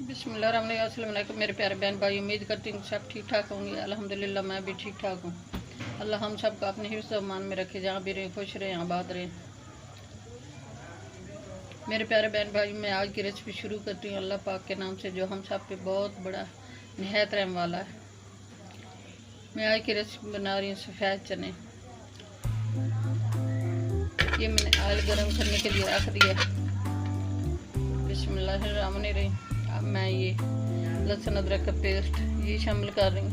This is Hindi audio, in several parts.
बिस्मिल्लाहिर्रहमानिर्रहीम। मेरे प्यारे बहन भाई, उम्मीद करती हूँ सब ठीक ठाक होंगे। अल्हम्दुलिल्लाह मैं भी ठीक ठाक हूँ। अल्लाह हम सब का अपने हिफ्ज़ मान में रखे, जहाँ भी रहें खुश रहें, आबाद रहें। मेरे प्यारे बहन भाई, मैं आज की रेसिपी शुरू करती हूँ अल्लाह पाक के नाम से, जो हम सब पे बहुत बड़ा निहायत रहम वाला है। मैं आज की रेसिपी बना रही हूँ सफ़ेद चने। ये मैंने ऑयल गर्म करने के लिए रख दिया। बिस्मिल्लाहिर्रहमानिर्रहीम। अब मैं ये लहसुन अदरक का पेस्ट ये शामिल कर रही हूँ,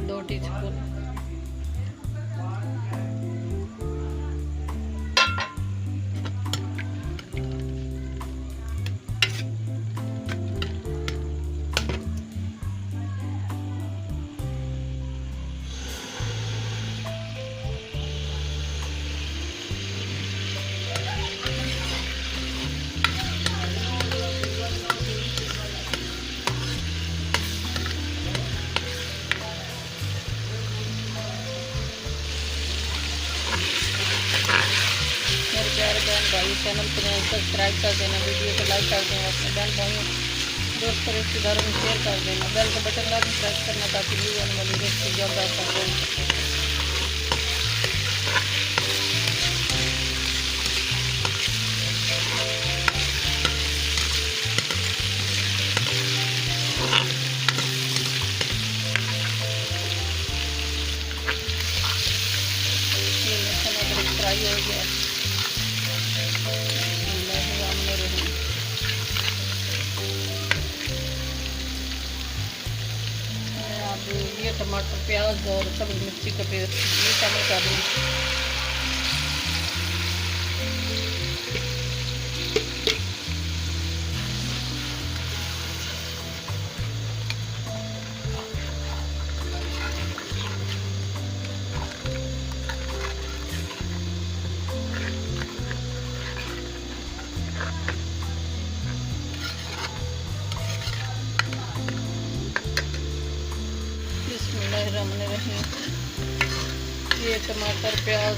2 टीस्पून। मेरे प्यारे बहन भाई, चैनल को सब्सक्राइब कर देना, वीडियो को लाइक कर देना, अपने बहन भाइयों दोस्तों रिश्तेदारों में शेयर कर देना, बेल का बटन लाजमी प्रेस करना ताकि वीडियो आने वाली रेसिपी जल्द आप तक पहुंच सके। ये लहसुन अदरक फ्राई हो गया। ये टमाटर, प्याज और सब्ज़ मिर्ची का पेस्ट ये शामिल कर दूँ। बिस्मिल्लाहिर्रहमानिर्रहीम। ये टमाटर, प्याज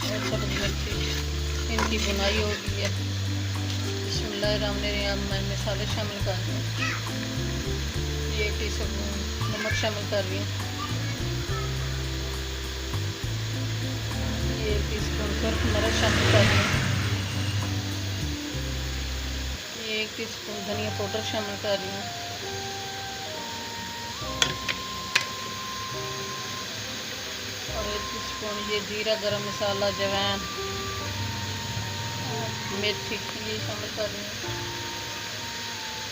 और सब्ज़ मिर्ची इनकी बुनाई हो गई है। बिस्मिल्लाहिर्रहमानिर्रहीम। मैं मसाले शामिल कर रही हूँ। 1 टीस्पून नमक शामिल कर रही हूँ। 1 टीस्पून सुर्ख मिर्च शामिल कर रही हूँ। 1 टीस्पून धनिया पाउडर शामिल कर रही हूँ। और 1 टीस्पून ये जीरा, गरम मसाला, जवैन, मेथी ये शामिल कर रही हूँ।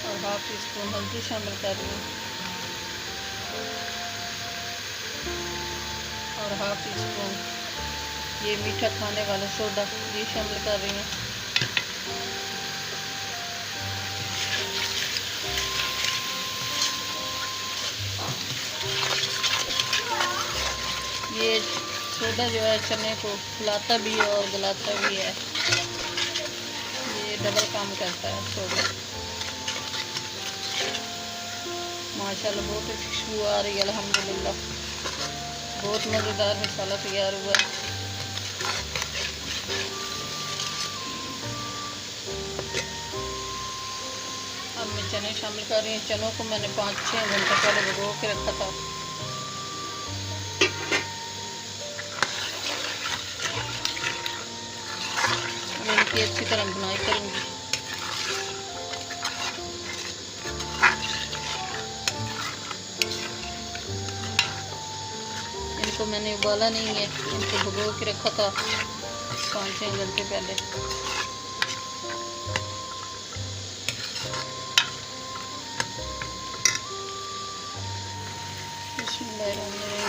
और 1/2 टीस्पून हल्दी शामिल कर रही हूँ। और 1/2 टीस्पून ये मीठा खाने वाला सोडा ये शामिल कर रही हूँ। ये सोडा जो है चने को फुलाता भी है और गलाता भी है, ये डबल काम करता है सोडा। माशाल्लाह बहुत अच्छी खुशबू आ रही है। अल्हम्दुलिल्लाह बहुत मज़ेदार मसाला तैयार हुआ है। अब मैं चने शामिल कर रही हूँ। चनों को मैंने 5-6 घंटे पहले भिगो के रखा था। इनकी अच्छी तरह बुनाई करूँगी। इनको मैंने उबाला नहीं है, इनको भिगो के रखा था 5-6 घंटे पहले।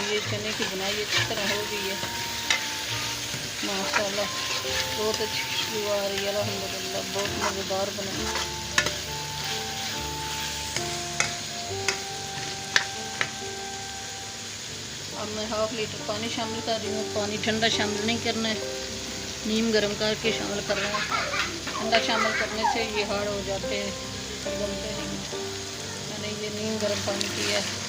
ये चने की बुनाई अच्छी तरह हो गई है। माशाल्लाह बहुत अच्छी खुशबू आ रही है। अल्हम्दुलिल्लाह बहुत मज़ेदार बने। अब मैं 1/2 लीटर पानी शामिल कर रही हूँ। पानी ठंडा शामिल नहीं करना है, नीम गर्म करके शामिल कर रहे हैं। ठंडा शामिल करने से ये हार्ड हो जाते हैं, गलते नहीं। मैंने ये नीम गर्म पानी किया है।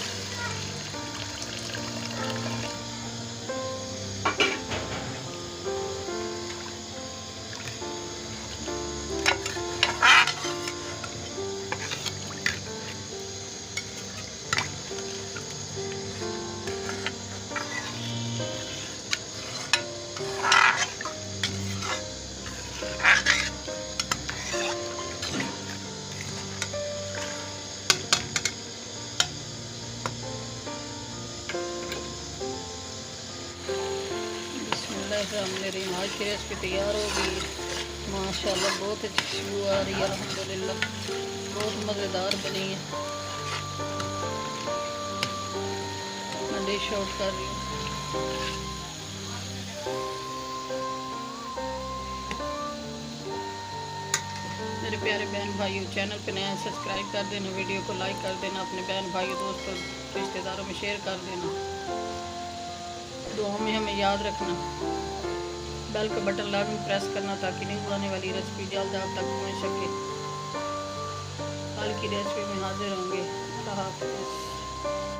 मेरी आज की रेसिपी तैयार हो गई माशाल्लाह। बहुत अच्छी खुशबू आ रही है अल्हम्दुलिल्लाह, बहुत मज़ेदार बनी है। मैं डिश आउट कर रही हूँ। मेरे प्यारे बहन भाइयों, चैनल पे नया सब्सक्राइब कर देना, वीडियो को लाइक कर देना, अपने बहन भाइयों दोस्तों रिश्तेदारों में शेयर कर देना। दुआ में हमें याद रखना, बेल का बटन लाजमी प्रेस करना ताकि न्यू आने वाली रेसिपी जल्द आप तक पहुंच सके। कल की रेसिपी में हाजिर होंगे। अल्लाह हाफ़िज़।